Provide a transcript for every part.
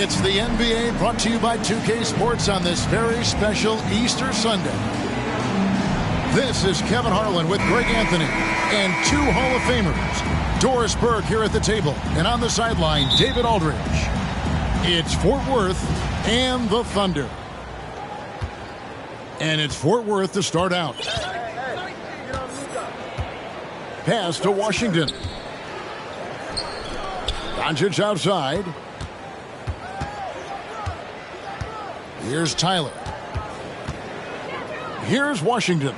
It's the NBA brought to you by 2K Sports on this very special Easter Sunday. This is Kevin Harlan with Greg Anthony and two Hall of Famers. Doris Burke here at the table, and on the sideline, David Aldridge. It's Fort Worth and the Thunder. And it's Fort Worth to start out. Pass to Washington. Doncic outside. Here's Tyler. Here's Washington.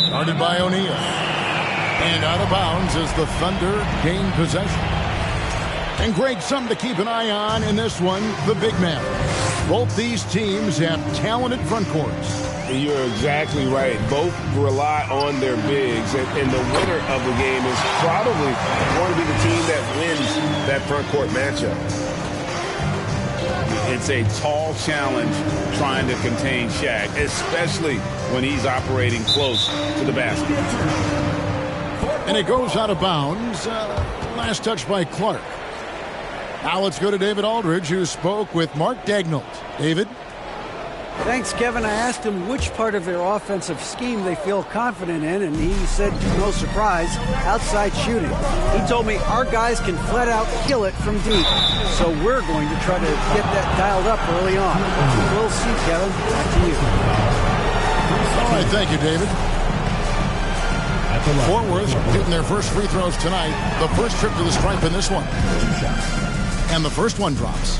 Guarded by O'Neal. And out of bounds as the Thunder gain possession. And Greg, something to keep an eye on in this one, the big man. Both these teams have talented front courts. You're exactly right. Both rely on their bigs, and the winner of the game is probably going to be the team that wins that front court matchup. It's a tall challenge trying to contain Shaq, especially when he's operating close to the basket. And it goes out of bounds. Last touch by Clark. Now let's go to David Aldridge, who spoke with Mark Daigneault. David? Thanks, Kevin. I asked him which part of their offensive scheme they feel confident in, and he said, no surprise, outside shooting. He told me our guys can flat out kill it from deep, so we're going to try to get that dialed up early on. We'll see, Kevin. Back to you. All right, thank you, David. Fort Worth hitting their first free throws tonight. The first trip to the stripe in this one. And the first one drops.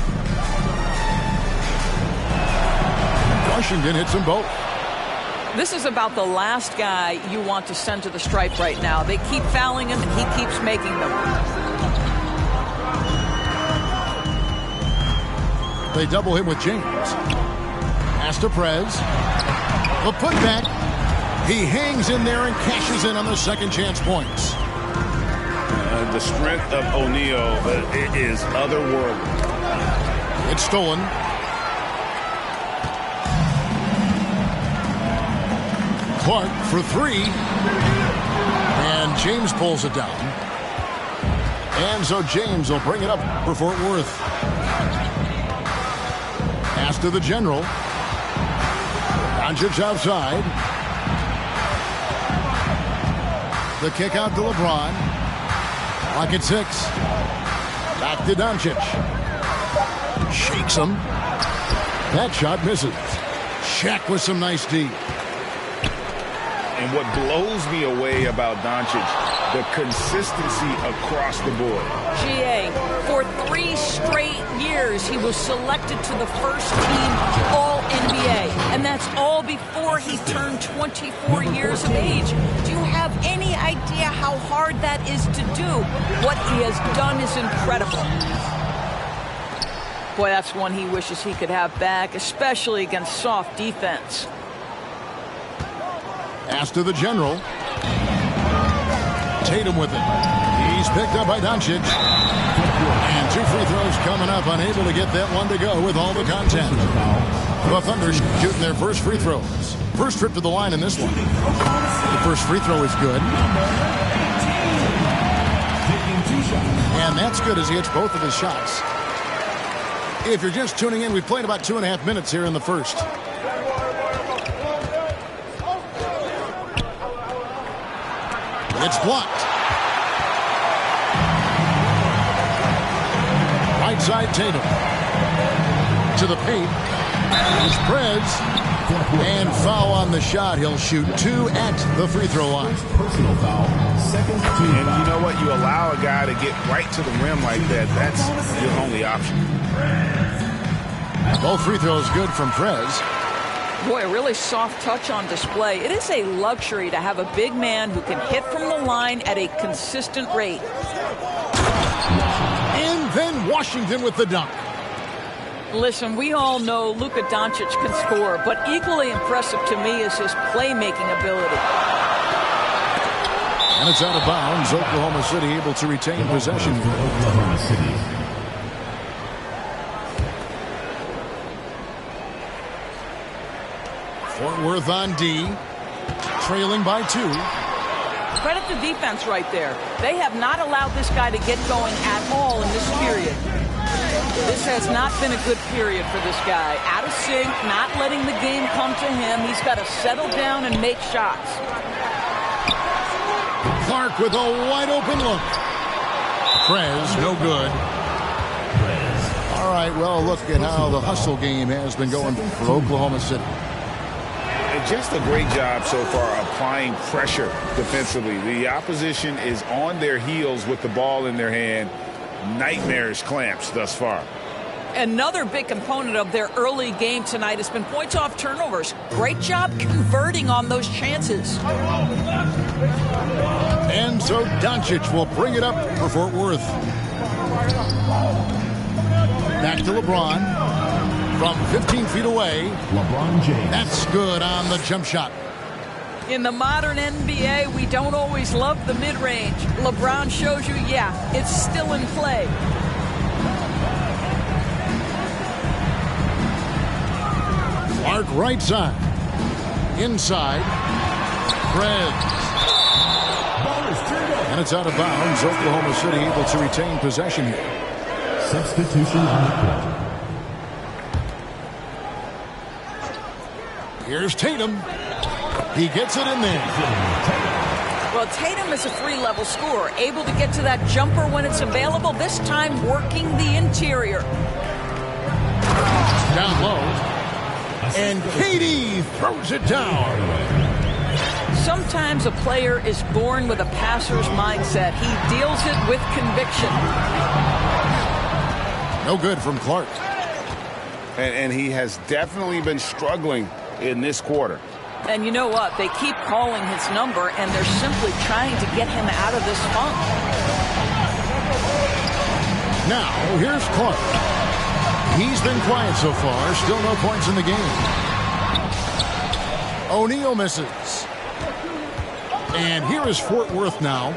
Washington hits them both. This is about the last guy you want to send to the stripe right now. They keep fouling him, and he keeps making them. They double him with James. Pass to Prez. The putback. He hangs in there and cashes in on the second chance points. The strength of O'Neal is otherworldly. It's stolen. Clark for three. And James pulls it down. And so James will bring it up for Fort Worth. Pass to the general. Doncic outside. The kick out to LeBron. Clock at 6. Back to Doncic. Shakes him. That shot misses. Shaq with some nice D. And what blows me away about Doncic, the consistency across the board. GA, for 3 straight years, he was selected to the first team All-NBA. And that's all before he turned 24 years of age. Do you have any idea how hard that is to do? What he has done is incredible. Boy, that's one he wishes he could have back, especially against soft defense. Pass to the general. Tatum with it. He's picked up by Doncic. And 2 free throws coming up. Unable to get that one to go with all the contact. The Thunder shooting their first free throws. First trip to the line in this one. The first free throw is good. And that's good as he hits both of his shots. If you're just tuning in, we've played about 2.5 minutes here in the first. It's blocked. Right side Tatum. To the paint. Here's Prez. And foul on the shot. He'll shoot 2 at the free throw line. Personal foul. Second team. And you know what? You allow a guy to get right to the rim like that. That's your only option. Both free throws good from Prez. Boy, a really soft touch on display. It is a luxury to have a big man who can hit from the line at a consistent rate. And then Washington with the dunk. Listen, we all know Luka Doncic can score, but equally impressive to me is his playmaking ability. And it's out of bounds. Oklahoma City able to retain possession. Oklahoma City. Fort Worth on D, trailing by 2. Credit the defense right there. They have not allowed this guy to get going at all in this period. This has not been a good period for this guy. Out of sync, not letting the game come to him. He's got to settle down and make shots. Clark with a wide open look. Prez, no good. All right, well, look at how the hustle game has been going for Oklahoma City. And just a great job so far applying pressure defensively. The opposition is on their heels with the ball in their hand. Nightmarish clamps thus far. Another big component of their early game tonight has been points off turnovers. Great job converting on those chances. And so Doncic will bring it up for Fort Worth. Back to LeBron from 15 feet away. LeBron James. That's good on the jump shot. In the modern NBA, we don't always love the mid-range. LeBron shows you, yeah, it's still in play. Clark right side. Inside. Prez. And it's out of bounds. Oklahoma City able to retain possession here. Substitution on the court. Here's Tatum. He gets it in there. Well, Tatum is a three-level scorer, able to get to that jumper when it's available, this time working the interior. Down low. And KD throws it down. Sometimes a player is born with a passer's mindset. He deals it with conviction. No good from Clark. And he has definitely been struggling in this quarter. And you know what? They keep calling his number, and they're simply trying to get him out of this funk. Now, here's Clark. He's been quiet so far. Still no points in the game. O'Neal misses. And here is Fort Worth now.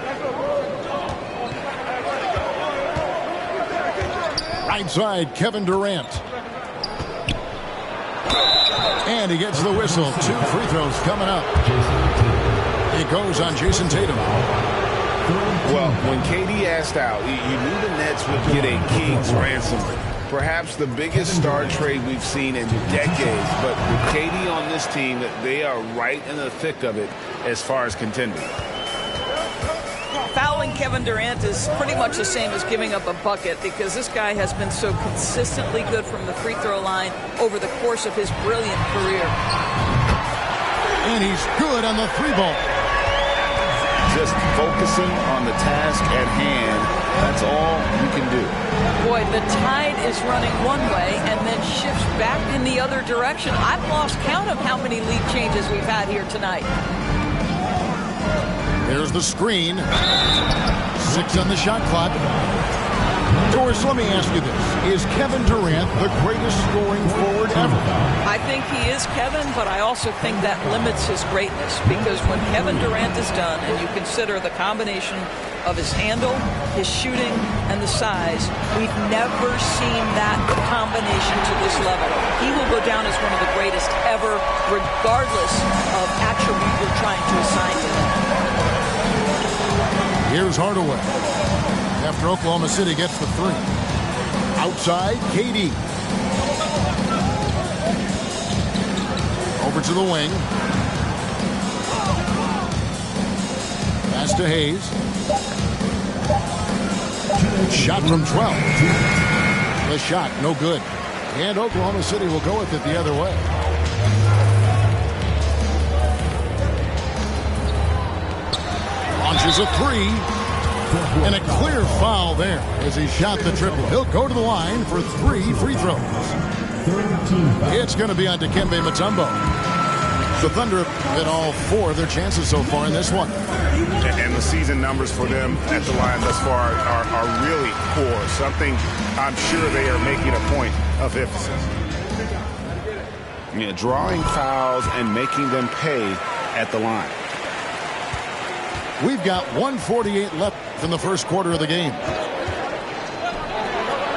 Right side, Kevin Durant. And he gets the whistle. 2 free throws coming up. It goes on Jason Tatum. Well, when KD asked out, you knew the Nets would get a king's ransom. Perhaps the biggest star trade we've seen in decades. But with KD on this team, they are right in the thick of it as far as contending. Fouling Kevin Durant is pretty much the same as giving up a bucket because this guy has been so consistently good from the free throw line over the course of his brilliant career. And he's good on the 3-ball. Just focusing on the task at hand, that's all you can do. Boy, the tide is running one way and then shifts back in the other direction. I've lost count of how many lead changes we've had here tonight. There's the screen. 6 on the shot clock. Doris, let me ask you this. Is Kevin Durant the greatest scoring forward ever? I think he is, Kevin, but I also think that limits his greatness because when Kevin Durant is done and you consider the combination of his handle, his shooting, and the size, we've never seen that combination to this level. He will go down as one of the greatest ever, regardless of attribute you're trying to assign to him. Here's Hardaway. After Oklahoma City gets the 3. Outside, KD. Over to the wing. Pass to Hayes. Shot from 12. The shot, no good. And Oklahoma City will go with it the other way. Launches a 3. And a clear foul there as he shot the triple. He'll go to the line for 3 free throws. It's going to be on Dikembe Mutombo. The Thunder have hit all 4 of their chances so far in this one. And the season numbers for them at the line thus far are really poor. Something I'm sure they are making a point of emphasis. Yeah, drawing fouls and making them pay at the line. We've got 1:48 left in the first quarter of the game.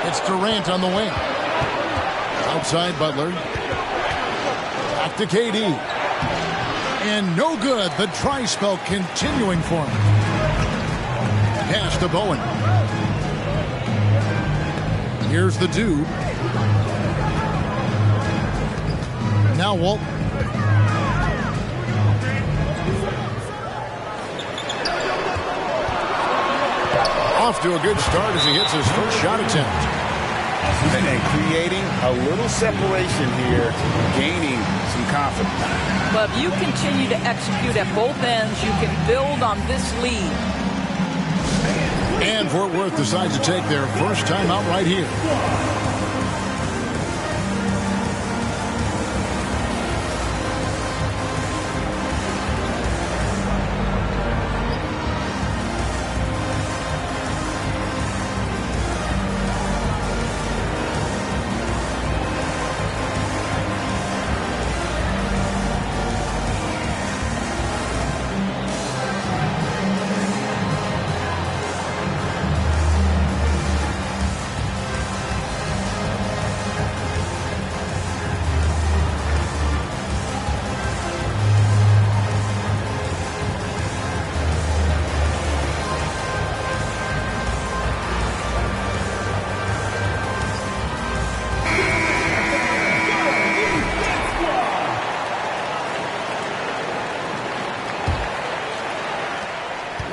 It's Durant on the wing. Outside Butler. Back to KD. And no good. The dry spell continuing for him. Pass to Bowen. Here's the dude. Now Walton. Off to a good start as he hits his first shot attempt. And creating a little separation here, gaining some confidence. But if you continue to execute at both ends, you can build on this lead. And Fort Worth decides to take their first time out right here.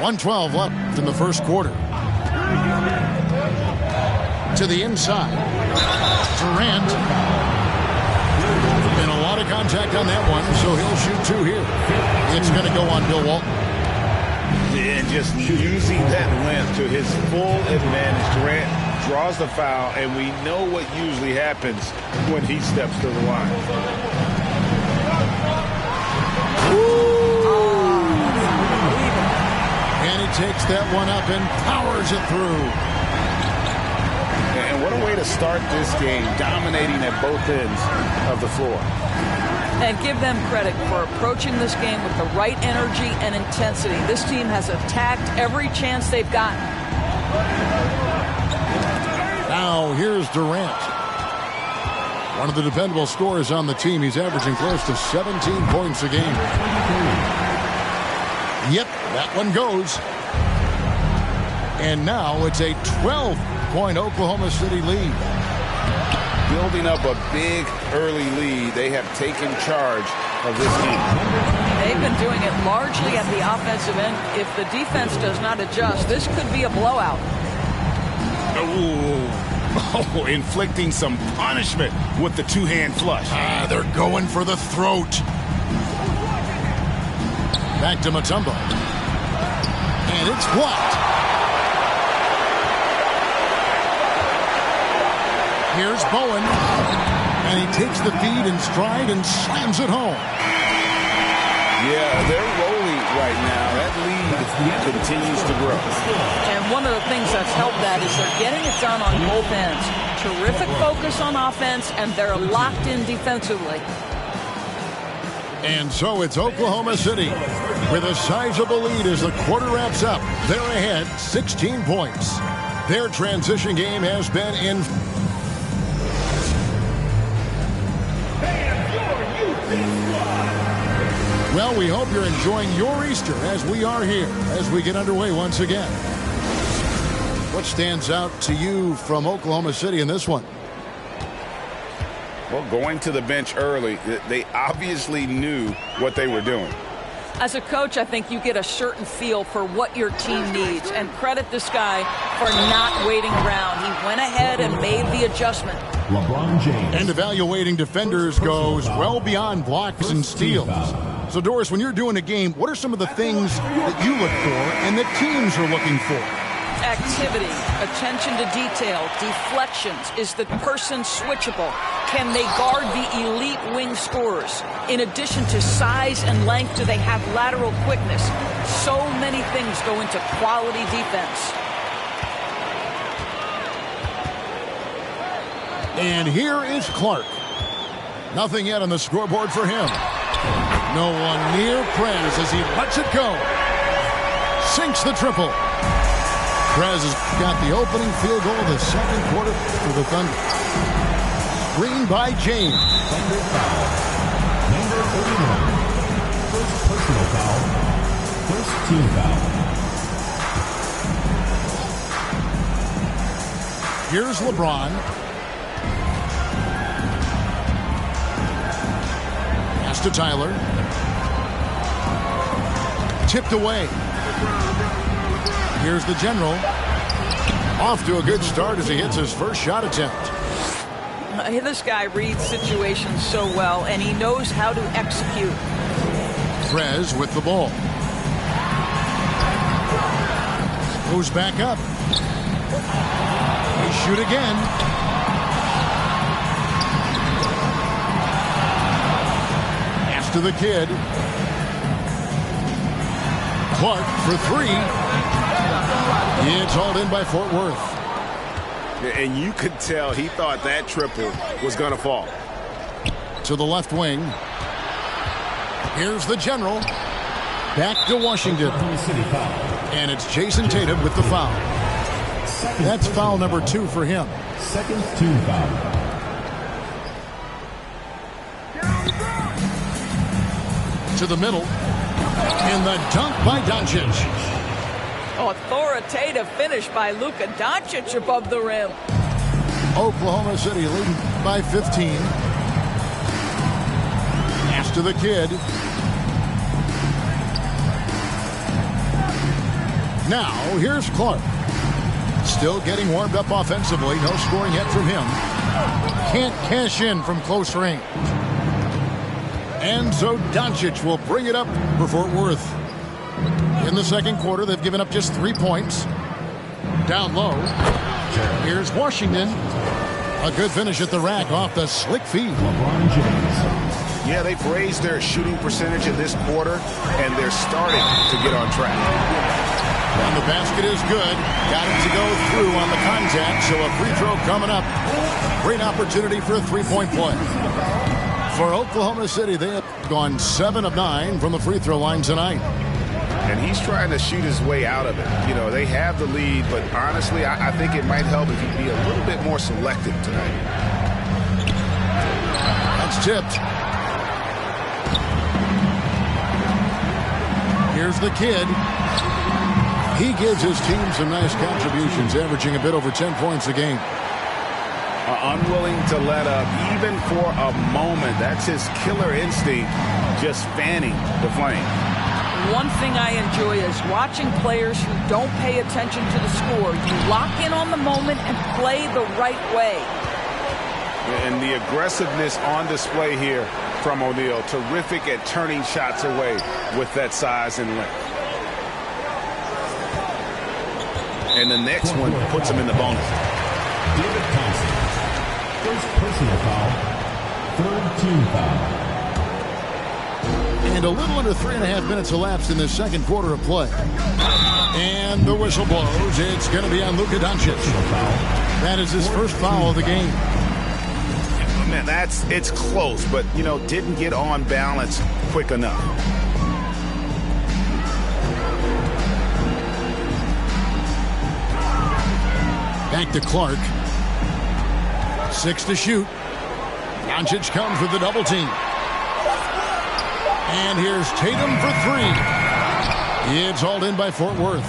.112 left in the first quarter. To the inside. Durant. And a lot of contact on that one, so he'll shoot two here. It's going to go on Bill Walton. And just using that length to his full advantage. Durant draws the foul, and we know what usually happens when he steps to the line. Takes that one up and powers it through. And what a way to start this game, dominating at both ends of the floor. And give them credit for approaching this game with the right energy and intensity. This team has attacked every chance they've gotten. Now here's Durant. One of the dependable scorers on the team. He's averaging close to 17 points a game. Yep, that one goes. And now it's a 12-point Oklahoma City lead. Building up a big early lead. They have taken charge of this game. They've been doing it largely at the offensive end. If the defense does not adjust, this could be a blowout. Oh, inflicting some punishment with the two-hand flush. They're going for the throat. Back to Mutombo. And it's blocked. Here's Bowen, and he takes the feed in stride and slams it home. Yeah, they're rolling right now. That lead continues to grow. And one of the things that's helped that is they're getting it done on both ends. Terrific focus on offense, and they're locked in defensively. And so it's Oklahoma City with a sizable lead as the quarter wraps up. They're ahead 16 points. Their transition game has been in. Well, we hope you're enjoying your Easter as we are here as we get underway once again. What stands out to you from Oklahoma City in this one? Well, going to the bench early, they obviously knew what they were doing. As a coach, I think you get a certain feel for what your team needs, and credit this guy for not waiting around. He went ahead and made the adjustment. LeBron James. And evaluating defenders goes well beyond blocks and steals. So, Doris, when you're doing a game, what are some of the things that you look for and that teams are looking for? Activity, attention to detail, deflections. Is the person switchable? Can they guard the elite wing scorers? In addition to size and length, do they have lateral quickness? So many things go into quality defense. And here is Clark. Nothing yet on the scoreboard for him. No one near Prez as he lets it go. Sinks the triple. Prez has got the opening field goal of the second quarter for the Thunder. Screen by James. Thunder foul. Number 39. First personal foul. First team foul. Here's LeBron. Pass to Tyler. Tipped away. Here's the General. Off to a good start as he hits his first shot attempt. This guy reads situations so well, and he knows how to execute. Prez with the ball. Goes back up. He shoot again. Pass to the kid. Clark for three. It's hauled in by Fort Worth. And you could tell he thought that triple was going to fall. To the left wing. Here's the General. Back to Washington. And it's Jason Tatum with the foul. That's foul number 2 for him. Second team foul. To the middle. And the dunk by Doncic. Authoritative finish by Luka Doncic above the rim. Oklahoma City leading by 15. Pass to the kid. Now, here's Clark. Still getting warmed up offensively. No scoring yet from him. Can't cash in from close range. And so Doncic will bring it up for Fort Worth. In the second quarter, they've given up just 3 points. Down low. Here's Washington. A good finish at the rack off the slick feed. LeBron James. Yeah, they've raised their shooting percentage in this quarter, and they're starting to get on track. And the basket is good. Got it to go through on the contact, so a free throw coming up. Great opportunity for a three-point play. For Oklahoma City, they have gone 7 of 9 from the free throw line tonight. And he's trying to shoot his way out of it. You know, they have the lead, but honestly, I think it might help if he'd be a little bit more selective tonight. That's tipped. Here's the kid. He gives his team some nice contributions, averaging a bit over 10 points a game. Unwilling to let up, even for a moment. That's his killer instinct, just fanning the flame. One thing I enjoy is watching players who don't pay attention to the score. You lock in on the moment and play the right way. And the aggressiveness on display here from O'Neal. Terrific at turning shots away with that size and length. And the next one puts him in the bonus. David Thompson. First personal foul. Third team foul. And a little under 3.5 minutes elapsed in this second quarter of play. And the whistle blows. It's going to be on Luka Doncic. That is his first foul of the game. Man, it's close, but, you know, didn't get on balance quick enough. Back to Clark. 6 to shoot. Doncic comes with the double team. And here's Tatum for 3. It's hauled in by Fort Worth.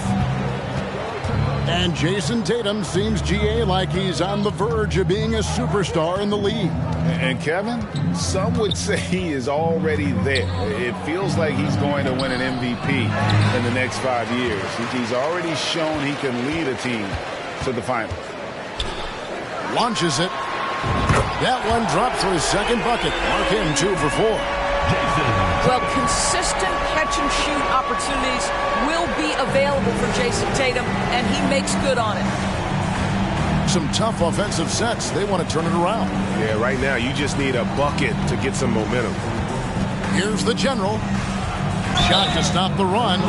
And Jason Tatum seems, GA, like he's on the verge of being a superstar in the league. And Kevin, some would say he is already there. It feels like he's going to win an MVP in the next 5 years. He's already shown he can lead a team to the finals. Launches it. That one dropped for his second bucket. Mark him 2 for 4. Well, consistent catch-and-shoot opportunities will be available for Jason Tatum, and he makes good on it. Some tough offensive sets. They want to turn it around. Yeah, right now you just need a bucket to get some momentum. Here's the General. Shot to stop the run.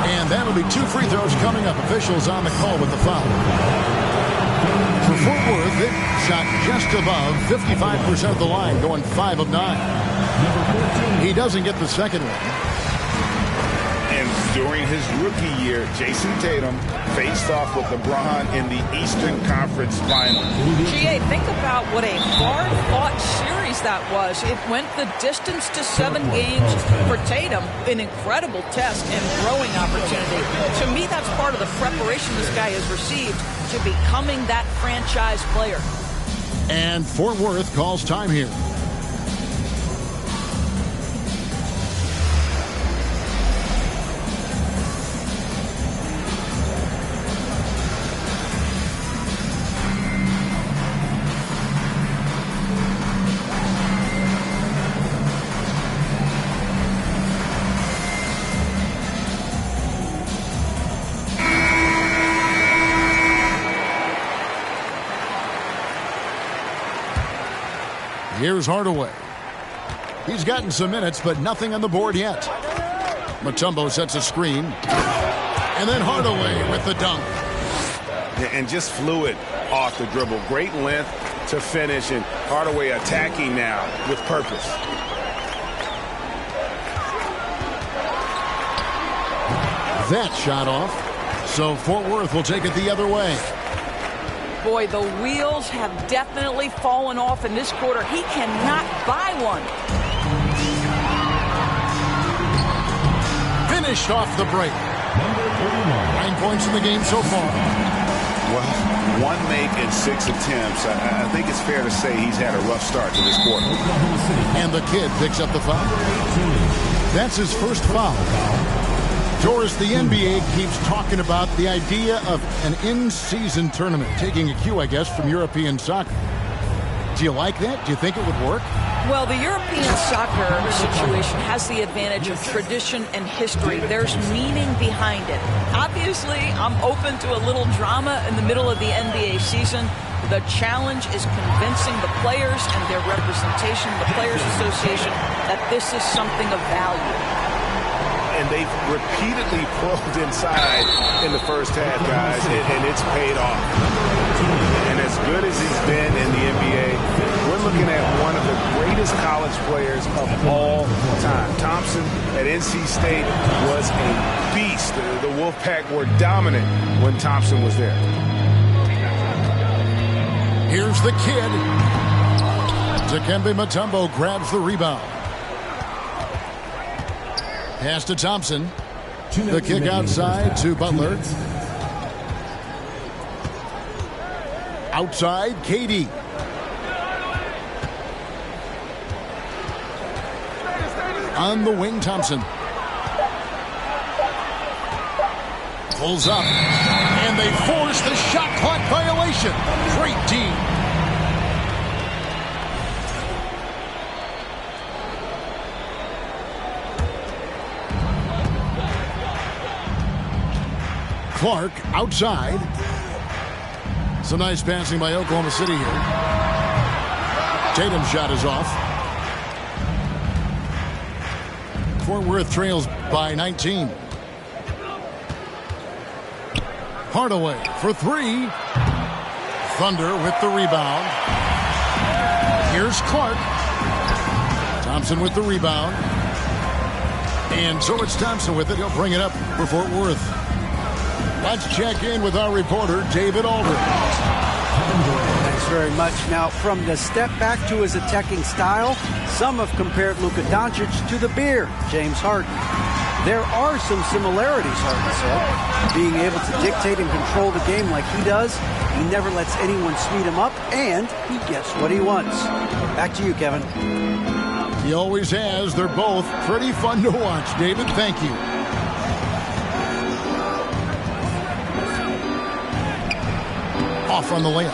And that'll be 2 free throws coming up. Officials on the call with the foul. For Fort Worth, it shot just above 55% of the line, going 5 of 9. He doesn't get the second one. And During his rookie year, Jason Tatum faced off with LeBron in the Eastern Conference Finals. GA, think about what a hard-fought series that was. It went the distance to 7 games for Tatum, an incredible test and growing opportunity. To me, that's part of the preparation this guy has received to becoming that franchise player. And Fort Worth calls time here. Here's Hardaway. He's gotten some minutes, but nothing on the board yet. Mutombo sets a screen. And then Hardaway with the dunk. And just fluid off the dribble. Great length to finish, and Hardaway attacking now with purpose. That shot off. So Fort Worth will take it the other way. Boy, the wheels have definitely fallen off in this quarter. He cannot buy one. Finished off the break. 9 points in the game so far. Well, 1 make in 6 attempts. I think it's fair to say he's had a rough start to this quarter. And the kid picks up the foul. That's his first foul. Doris, the NBA keeps talking about the idea of an in-season tournament, taking a cue, I guess, from European soccer. Do you like that? Do you think it would work? Well, the European soccer situation has the advantage of tradition and history. There's meaning behind it. Obviously, I'm open to a little drama in the middle of the NBA season. The challenge is convincing the players and their representation, the Players Association, that this is something of value. And they've repeatedly pulled inside in the first half, guys, and it's paid off. And as good as he's been in the NBA, we're looking at one of the greatest college players of all time. Thompson at NC State was a beast. The Wolfpack were dominant when Thompson was there. Here's the kid. Dikembe Mutombo grabs the rebound. Pass to Thompson. The kick outside to Butler. Outside, KD. On the wing, Thompson. Pulls up. And they force the shot clock violation. Great D. Clark outside. Some nice passing by Oklahoma City here. Tatum's shot is off. Fort Worth trails by 19. Hardaway for 3. Thunder with the rebound. Here's Clark. Thompson with the rebound. And so it's Thompson with it. He'll bring it up for Fort Worth. Let's check in with our reporter, David Aldridge. Thanks very much. Now, from the step back to his attacking style, some have compared Luka Doncic to the bear, James Harden. There are some similarities, Harden said. Being able to dictate and control the game like he does, he never lets anyone speed him up, and he gets what he wants. Back to you, Kevin. He always has. They're both pretty fun to watch. David, thank you. Off on the layup.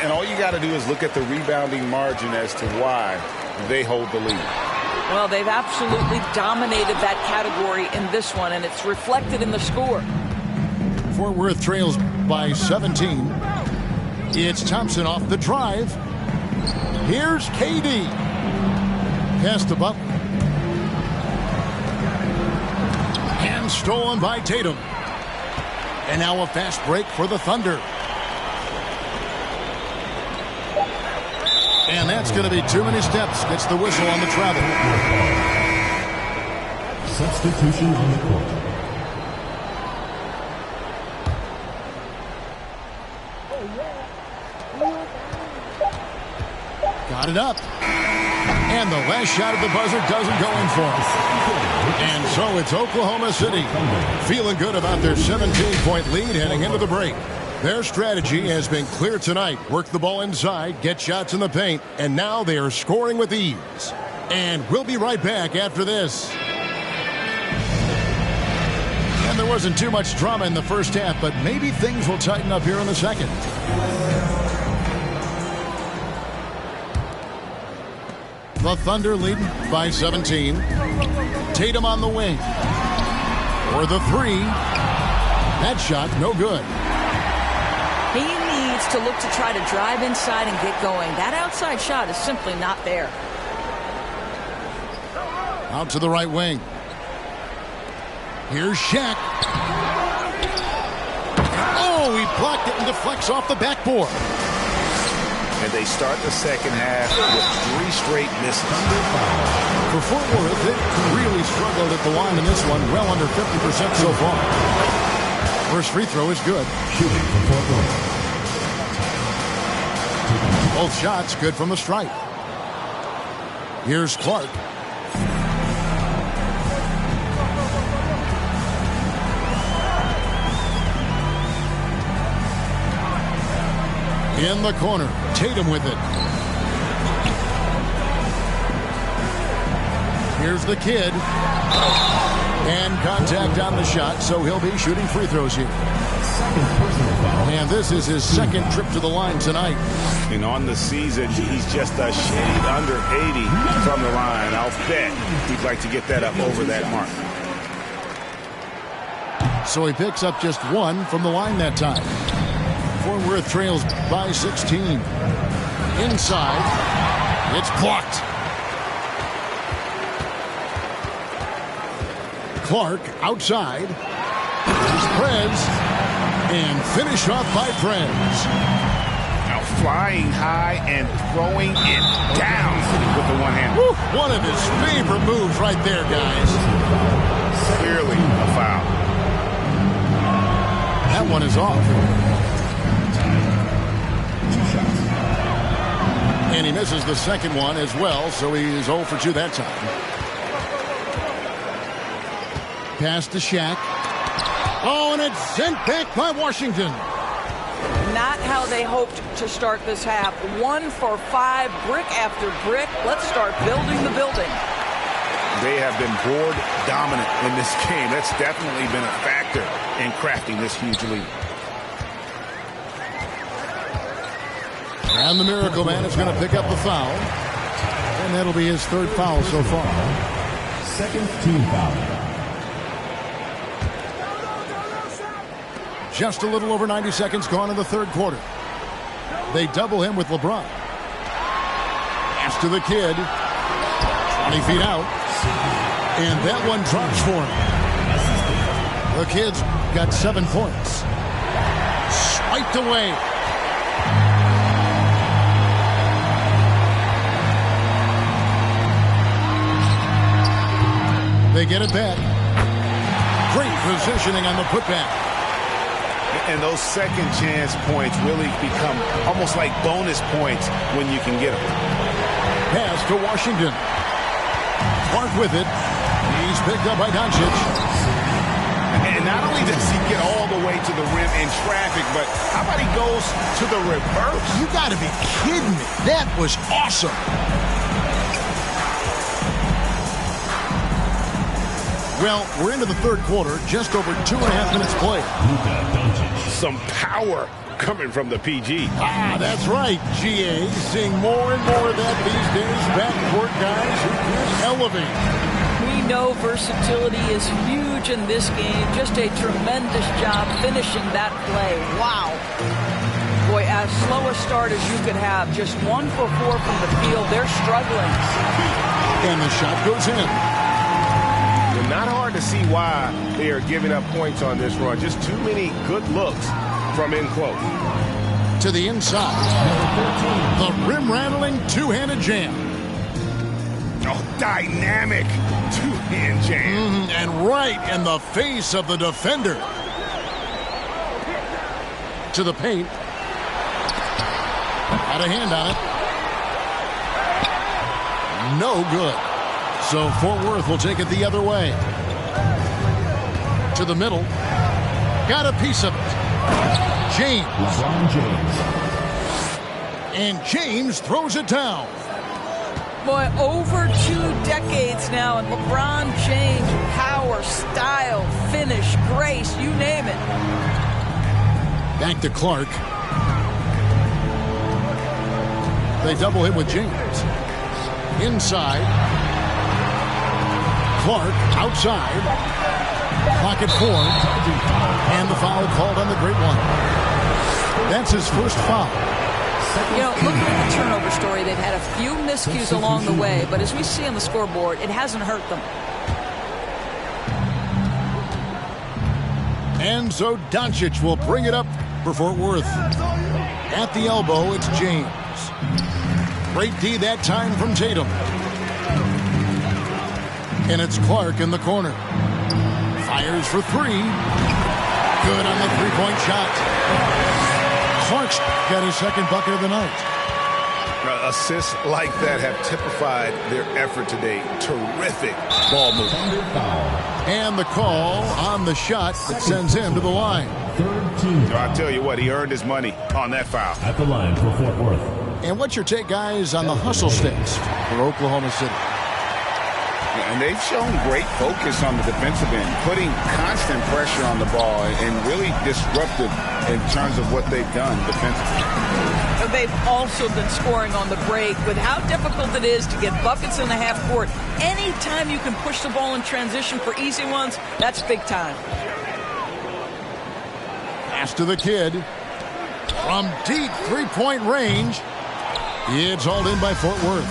And all you got to do is look at the rebounding margin as to why they hold the lead. Well, they've absolutely dominated that category in this one, and it's reflected in the score. Fort Worth trails by 17. It's Thompson off the drive. Here's KD. Pass to Butler. And stolen by Tatum. And now a fast break for the Thunder. And that's going to be too many steps. Gets the whistle on the travel. substitution on the court. Got it up. And the last shot at the buzzer doesn't go in for him. And so it's Oklahoma City feeling good about their 17-point lead heading into the break. Their strategy has been clear tonight. Work the ball inside, get shots in the paint, and now they are scoring with ease. And we'll be right back after this. And there wasn't too much drama in the first half, but maybe things will tighten up here in the second. The Thunder leading by 17. Tatum on the wing. For the three. That shot, no good. He needs to look to try to drive inside and get going. That outside shot is simply not there. Out to the right wing. Here's Shaq. Oh, he blocked it and deflects off the backboard. And they start the second half with 3 straight misses. For Fort Worth, they really struggled at the line in this one, well under 50% so far. First free throw is good. Shooting for Fort Worth. Both shots good from the stripe. Here's Clark. In the corner, Tatum with it. Here's the kid. And contact on the shot, so he'll be shooting free throws here. And this is his second trip to the line tonight. And on the season, he's just a shade under 80 from the line. I'll bet he'd like to get that up over that mark. So he picks up just 1 from the line that time. Fort Worth trails by 16. Inside. It's blocked. Clark outside. Preds. And finished off by Preds. Now flying high and throwing it down with the one hand. One of his favorite moves right there, guys. Clearly a foul. That one is off. And he misses the second one as well, so he's 0 for 2 that time. Pass to Shaq. Oh, and it's sent back by Washington. Not how they hoped to start this half. 1 for 5, brick after brick. Let's start building the building. They have been board dominant in this game. That's definitely been a factor in crafting this huge lead. And the Miracle Man is going to pick up the foul. And that'll be his 3rd foul so far. Second team foul. Just a little over 90 seconds gone in the 3rd quarter. They double him with LeBron. Pass to the kid. 20 feet out. And that one drops for him. The kid's got 7 points. Swiped away. They get it back. Great positioning on the putback. And those second chance points really become almost like bonus points when you can get them. Pass to Washington. Clark with it. He's picked up by Doncic. And not only does he get all the way to the rim in traffic, but how about he goes to the reverse? You got to be kidding me. That was awesome. Well, we're into the 3rd quarter, just over 2.5 minutes played. Some power coming from the PG. That's right, GA. Seeing more and more of that these days. Backcourt guys who can elevate. We know versatility is huge in this game. Just a tremendous job finishing that play. Wow. Boy, as slow a start as you could have. Just 1 for 4 from the field. They're struggling. And the shot goes in. Not hard to see why they are giving up points on this run. Just too many good looks from in close. To the inside. The rim-rattling two-handed jam. Oh, dynamic two-hand jam. And right in the face of the defender. To the paint. Had a hand on it. No good. So Fort Worth will take it the other way. To the middle. Got a piece of it. James. LeBron James. And James throws it down. Boy, over 2 decades now, and LeBron James, power, style, finish, grace, you name it. Back to Clark. They double him with James. Inside. Clark outside. Clock at 4. And the foul called on the great one. That's his first foul. You know, looking at the turnover story, they've had a few miscues along the way, but as we see on the scoreboard, it hasn't hurt them. And so Doncic will bring it up for Fort Worth. At the elbow, it's James. Great D that time from Tatum. And it's Clark in the corner. Fires for 3. Good on the three-point shot. Clark's got his second bucket of the night. Assists like that have typified their effort today. Terrific ball movement. And the call on the shot that sends him to the line. Third team foul. I'll tell you what, he earned his money on that foul. At the line for Fort Worth. And what's your take, guys, on the hustle sticks for Oklahoma City? And they've shown great focus on the defensive end, putting constant pressure on the ball and really disruptive in terms of what they've done defensively. They've also been scoring on the break with how difficult it is to get buckets in the half court. Anytime you can push the ball in transition for easy ones, that's big time. Pass to the kid. From deep three-point range. It's hauled in by Fort Worth.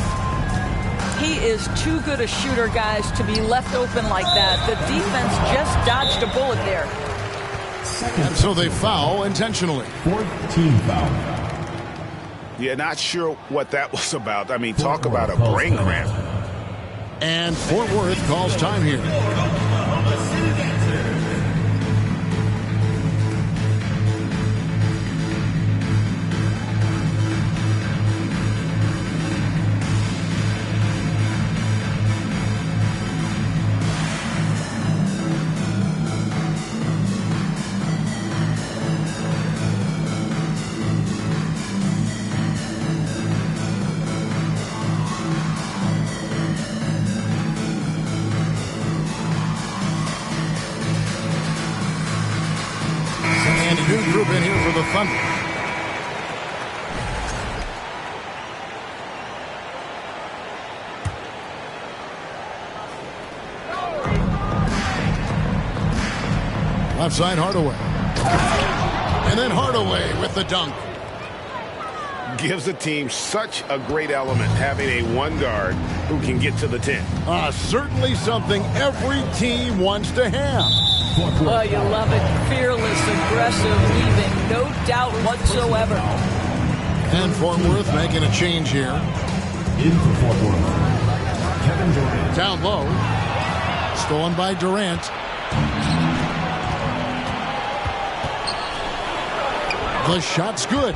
He is too good a shooter, guys, to be left open like that. The defense just dodged a bullet there. And so they foul intentionally. Fourth team foul. Yeah, not sure what that was about. I mean, talk about a brain cramp. And Fort Worth calls time here. New group in here for the Thunder. Left side, Hardaway. And then Hardaway with the dunk. Gives the team such a great element, having a one guard who can get to the 10. Certainly something every team wants to have. Oh, you love it. Fearless, aggressive, leaving no doubt whatsoever. And Fort Worth making a change here. In for Fort Worth, Kevin Durant. Down low. Stolen by Durant. The shot's good.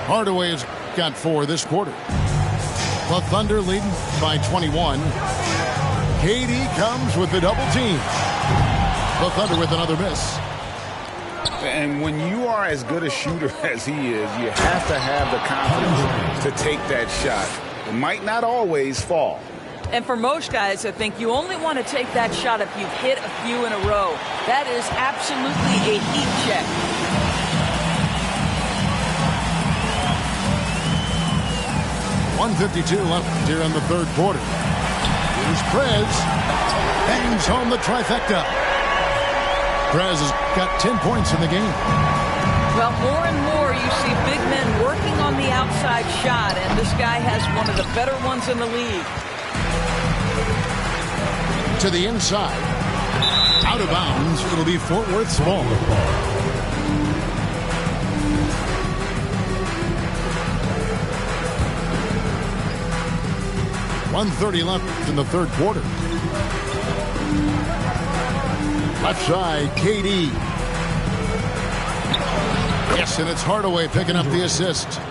Hardaway has got 4 this quarter. The Thunder leading by 21. KD comes with the double team. The Thunder with another miss. And when you are as good a shooter as he is, you have to have the confidence to take that shot. It might not always fall. And for most guys, I think you only want to take that shot if you've hit a few in a row. That is absolutely a heat check. .152 left here in the third quarter. Here's Prez. Bangs home the trifecta. Prez has got 10 points in the game. Well, more and more you see big men working on the outside shot, and this guy has one of the better ones in the league. To the inside. Out of bounds. It'll be Fort Worth's ball. 1:30 left in the third quarter. Left side, KD. Yes, and it's Hardaway picking up the assist.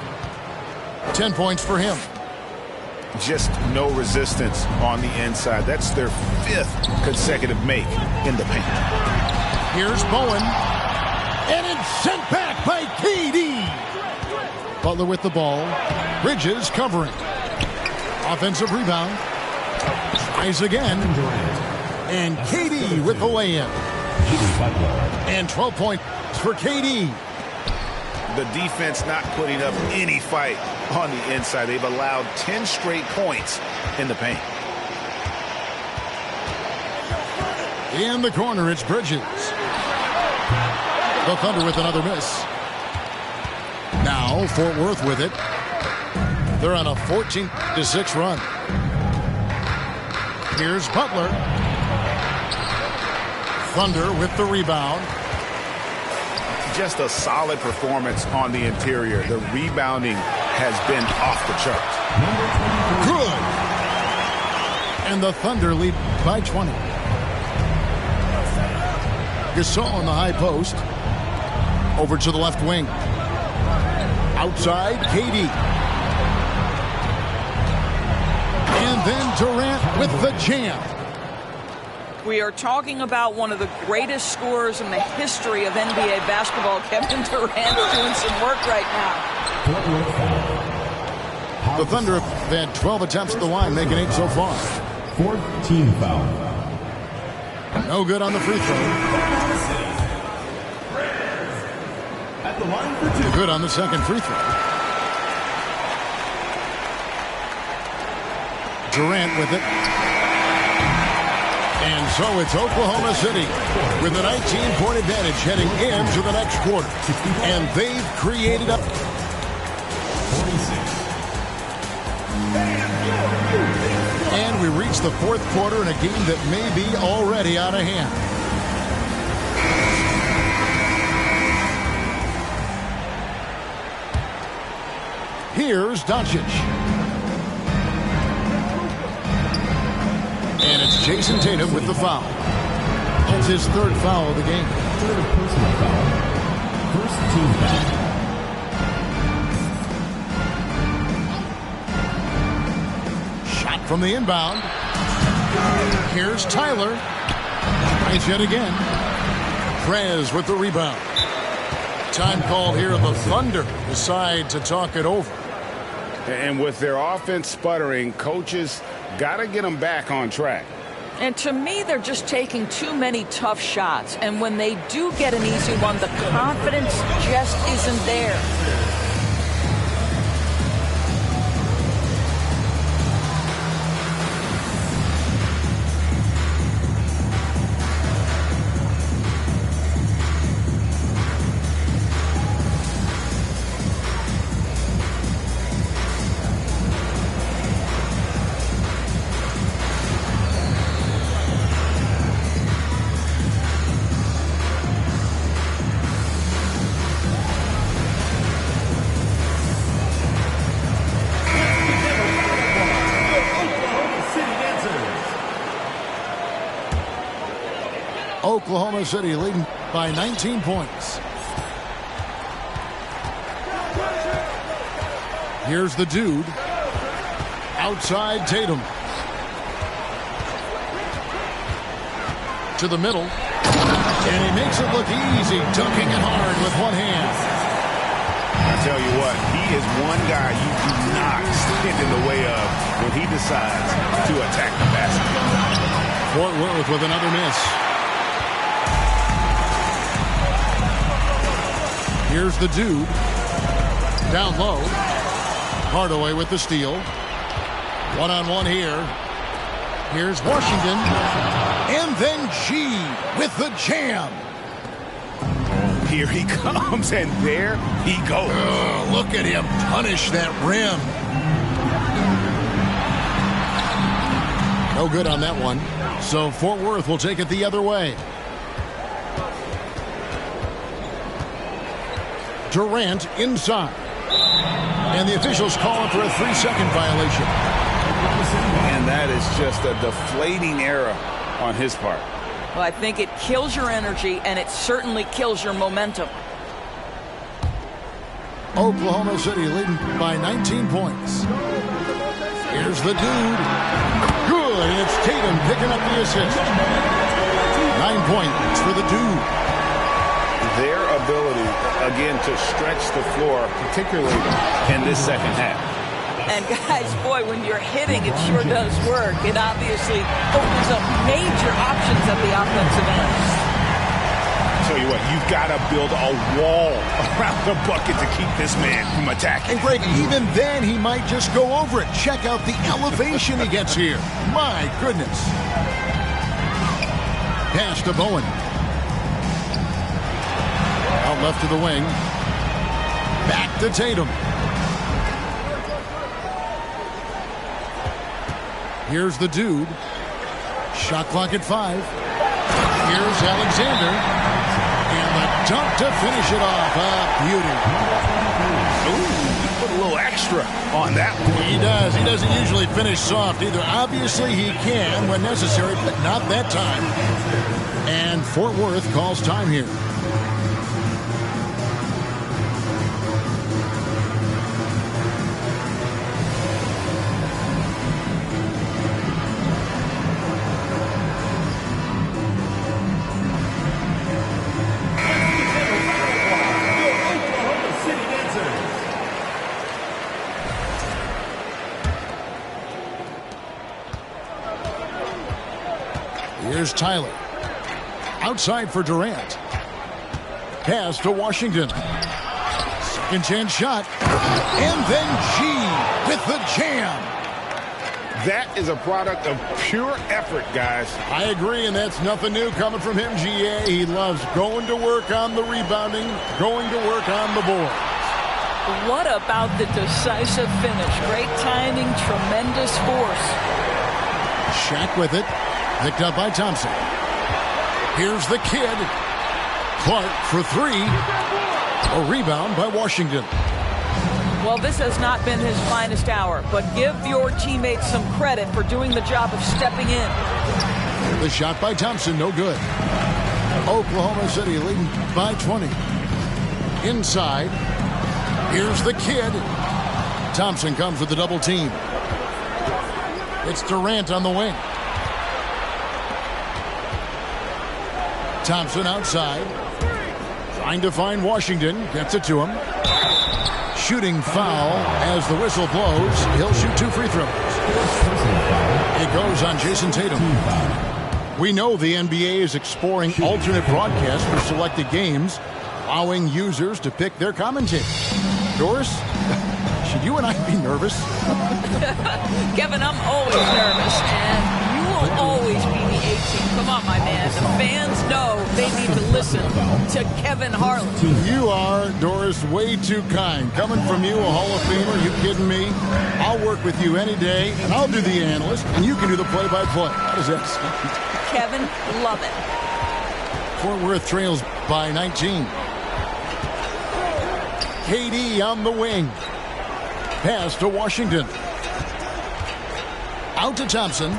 10 points for him. Just no resistance on the inside. That's their 5th consecutive make in the paint. Here's Bowen. And it's sent back by KD. Butler with the ball. Bridges covering. Offensive rebound. Tries again. And KD with the lay-in. And 12 points for KD. The defense not putting up any fight on the inside. They've allowed 10 straight points in the paint. In the corner, it's Bridges. The Thunder with another miss. Now Fort Worth with it. They're on a 14-6 run. Here's Butler. Thunder with the rebound. Just a solid performance on the interior. The rebounding has been off the charts. Good. And the Thunder lead by 20. Gasol on the high post. Over to the left wing. Outside, KD. And then Durant with the jam. We are talking about one of the greatest scorers in the history of NBA basketball. Kevin Durant doing some work right now. The Thunder have had 12 attempts at the line, making 8 so far. 4th team foul. No good on the free throw. At the line for 2. Good on the second free throw. Durant with it. And so it's Oklahoma City with a 19-point advantage heading into the next quarter. And they've created a... 46. And we reach the fourth quarter in a game that may be already out of hand. Here's Doncic. And it's Jason Tatum with the foul. That's his 3rd foul of the game. 3rd personal foul. 1st team foul. Shot from the inbound. Here's Tyler. Tries yet again. Prez with the rebound. Time call here. The Thunder decide to talk it over. And with their offense sputtering, coaches got to get them back on track. And to me, they're just taking too many tough shots. And when they do get an easy one, the confidence just isn't there. Oklahoma City leading by 19 points. Here's the dude. Outside Tatum. To the middle. And he makes it look easy, dunking it hard with one hand. I tell you what, he is one guy you do not stand in the way of when he decides to attack the basket. Fort Worth with another miss. Here's the dude. Down low. Hardaway with the steal. One-on-one here. Here's Washington. And then G with the jam. Here he comes, and there he goes. Oh, look at him punish that rim. No good on that one. So Fort Worth will take it the other way. Durant inside. And the officials call him for a 3-second violation. And that is just a deflating error on his part. Well, I think it kills your energy, and it certainly kills your momentum. Oklahoma City leading by 19 points. Here's the dude. Good, and it's Tatum picking up the assist. 9 points for the dude. Their ability, again, to stretch the floor, particularly in this second half. And guys, boy, when you're hitting, it sure does work. It obviously opens up major options at the offensive end. Tell you what, you've got to build a wall around the bucket to keep this man from attacking. And Greg, even then he might just go over it. Check out the elevation he gets here. My goodness. Pass to Bowen. Out left to the wing. Back to Tatum. Here's the dude. Shot clock at 5. Here's Alexander. And the dunk to finish it off. Beauty. Ooh, put a little extra on that one. He does. He doesn't usually finish soft either. Obviously he can when necessary, but not that time. And Fort Worth calls time here. Here's Tyler. Outside for Durant. Pass to Washington. Second chance shot. And then G with the jam. That is a product of pure effort, guys. I agree, and that's nothing new coming from him, GA. He loves going to work on the rebounding, going to work on the board. What about the decisive finish? Great timing, tremendous force. Shaq with it. Picked up by Thompson. Here's the kid. Clark for 3. A rebound by Washington. Well, this has not been his finest hour, but give your teammates some credit for doing the job of stepping in. The shot by Thompson, no good. Oklahoma City leading by 20. Inside. Here's the kid. Thompson comes with the double team. It's Durant on the wing. Thompson outside. Trying to find Washington. Gets it to him. Shooting foul as the whistle blows. He'll shoot 2 free throws. It goes on Jason Tatum. We know the NBA is exploring alternate broadcasts for selected games, allowing users to pick their commentators. Doris, should you and I be nervous? Kevin, I'm always nervous, and you will always be the A-team. Come on, my man. The fans know they need to listen to Kevin Harlan. You are, Doris, way too kind. Coming from you, a Hall of Famer, you kidding me? I'll work with you any day, and I'll do the analyst, and you can do the play-by-play. How does that sound? Kevin, love it. Fort Worth trails by 19. KD on the wing. Pass to Washington. Out to Thompson.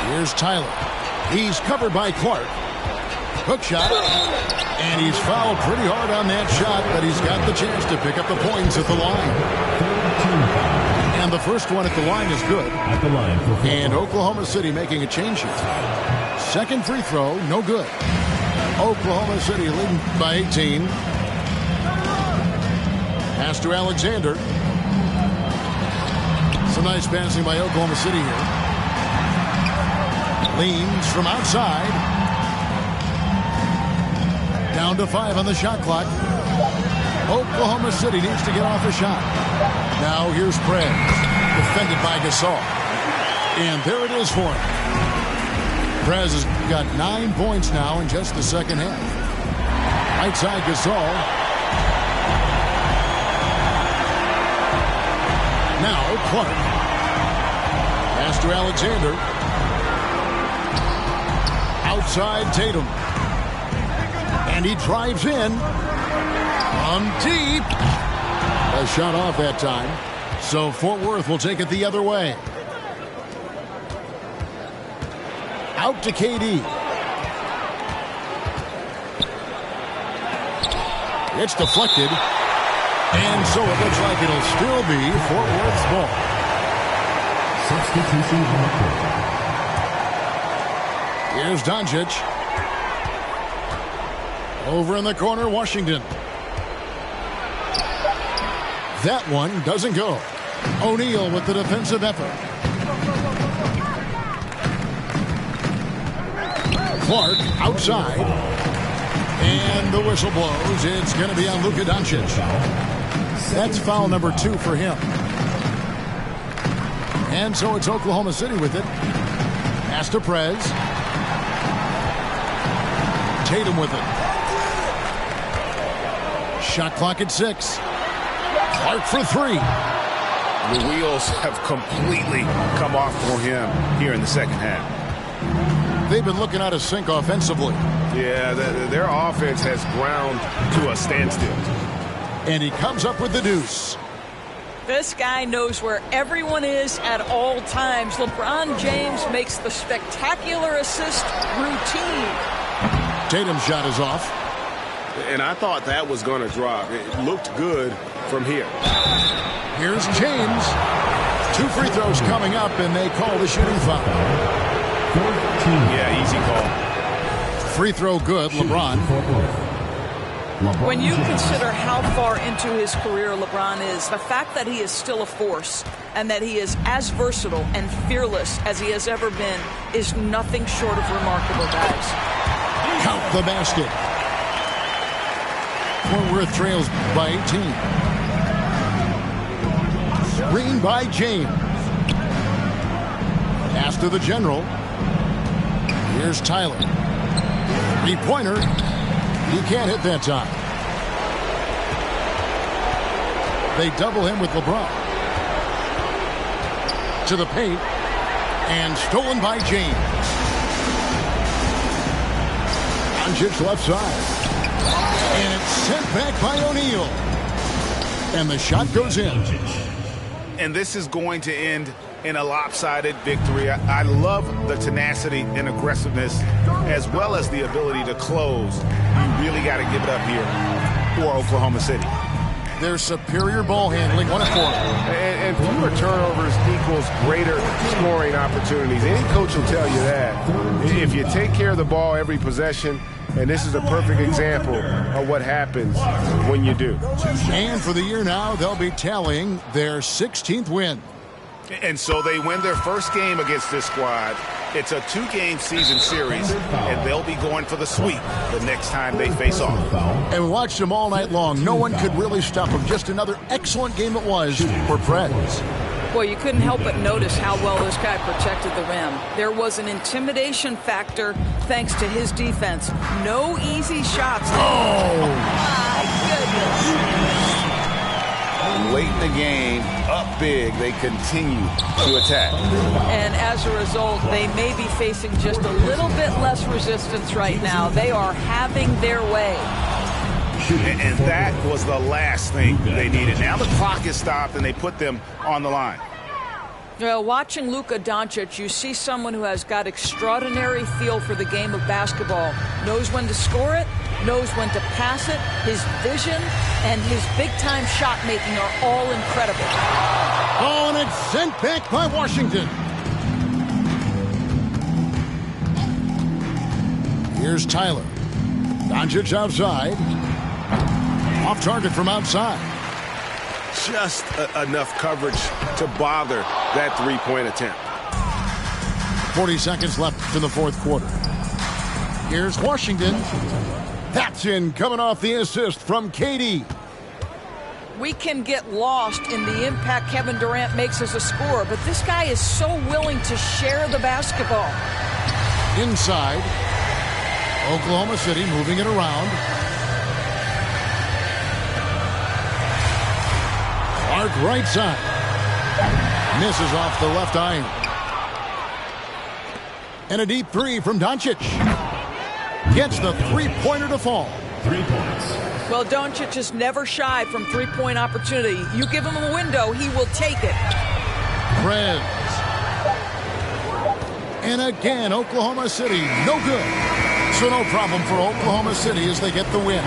Here's Tyler. He's covered by Clark. Hook shot. And he's fouled pretty hard on that shot, but he's got the chance to pick up the points at the line. And the first one at the line is good. At the line for and Oklahoma City making a change here. Second free throw, no good. Oklahoma City leading by 18. Pass to Alexander. Some nice passing by Oklahoma City here. Leans from outside. Down to 5 on the shot clock. Oklahoma City needs to get off a shot. Now here's Prez. Defended by Gasol. And there it is for him. Prez has got 9 points now in just the second half. Right side Gasol. Now Clark. Pass to Alexander. Outside Tatum. And he drives in. From deep. A shot off that time. So Fort Worth will take it the other way. Out to KD. It's deflected. And so it looks like it'll still be Fort Worth's ball. Substitution on the court. Here's Doncic. Over in the corner, Washington. That one doesn't go. O'Neal with the defensive effort. Clark outside. And the whistle blows. It's going to be on Luka Doncic. That's foul number 2 for him. And so it's Oklahoma City with it. Pass to Prez. Tatum with it. Shot clock at 6. Clark for 3. The wheels have completely come off for him here in the second half. They've been looking out of sync offensively. Yeah, their offense has ground to a standstill. And he comes up with the deuce. This guy knows where everyone is at all times. LeBron James makes the spectacular assist routine. Tatum's shot is off. And I thought that was going to drop. It looked good from here. Here's James. 2 free throws coming up, and they call the shooting foul. Yeah, easy call. Free throw good, LeBron. When you consider how far into his career LeBron is, the fact that he is still a force and that he is as versatile and fearless as he has ever been is nothing short of remarkable, guys. Count the basket. Fort Worth trails by 18. Screen by James. Pass to the general. Here's Tyler. 3-pointer. He can't hit that time. They double him with LeBron. To the paint. And stolen by James. Doncic left side. And it's sent back by O'Neal. And the shot goes in. And this is going to end in a lopsided victory. I love the tenacity and aggressiveness as well as the ability to close. You really got to give it up here for Oklahoma City. Their superior ball handling, 1 of 4. And fewer turnovers equals greater scoring opportunities. Any coach will tell you that. If you take care of the ball every possession, and this is a perfect example of what happens when you do. And for the year now, they'll be tallying their 16th win. And so they win their first game against this squad. It's a 2-game season series, and they'll be going for the sweep the next time they face off. And we watched them all night long. No one could really stop them. Just another excellent game it was for Prez. Boy, you couldn't help but notice how well this guy protected the rim. There was an intimidation factor thanks to his defense. No easy shots. Oh! My goodness. Late in the game, up big, they continue to attack. And as a result, they may be facing just a little bit less resistance right now. They are having their way. And that was the last thing they needed. Now the clock is stopped, and they put them on the line. Well, watching Luka Doncic, you see someone who has got extraordinary feel for the game of basketball. Knows when to score it, knows when to pass it. His vision and his big-time shot making are all incredible. Oh, and it's sent back by Washington. Here's Tyler. Doncic outside. Off target from outside. Just enough coverage to bother that three-point attempt. 40 seconds left in the fourth quarter. Here's Washington. That's in, coming off the assist from KD. We can get lost in the impact Kevin Durant makes as a scorer, but this guy is so willing to share the basketball. Inside. Oklahoma City moving it around. Clark right side. Misses off the left iron. And a deep 3 from Doncic. Gets the 3-pointer to fall. 3 points. Well, Doncic is never shy from three-point opportunity. You give him a window, he will take it. Prez. And again, Oklahoma City, no good. So no problem for Oklahoma City as they get the win.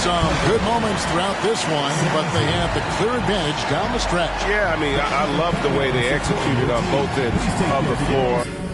Some good moments throughout this one, but they have the clear advantage down the stretch. Yeah, I mean, I love the way they executed on both ends of the floor.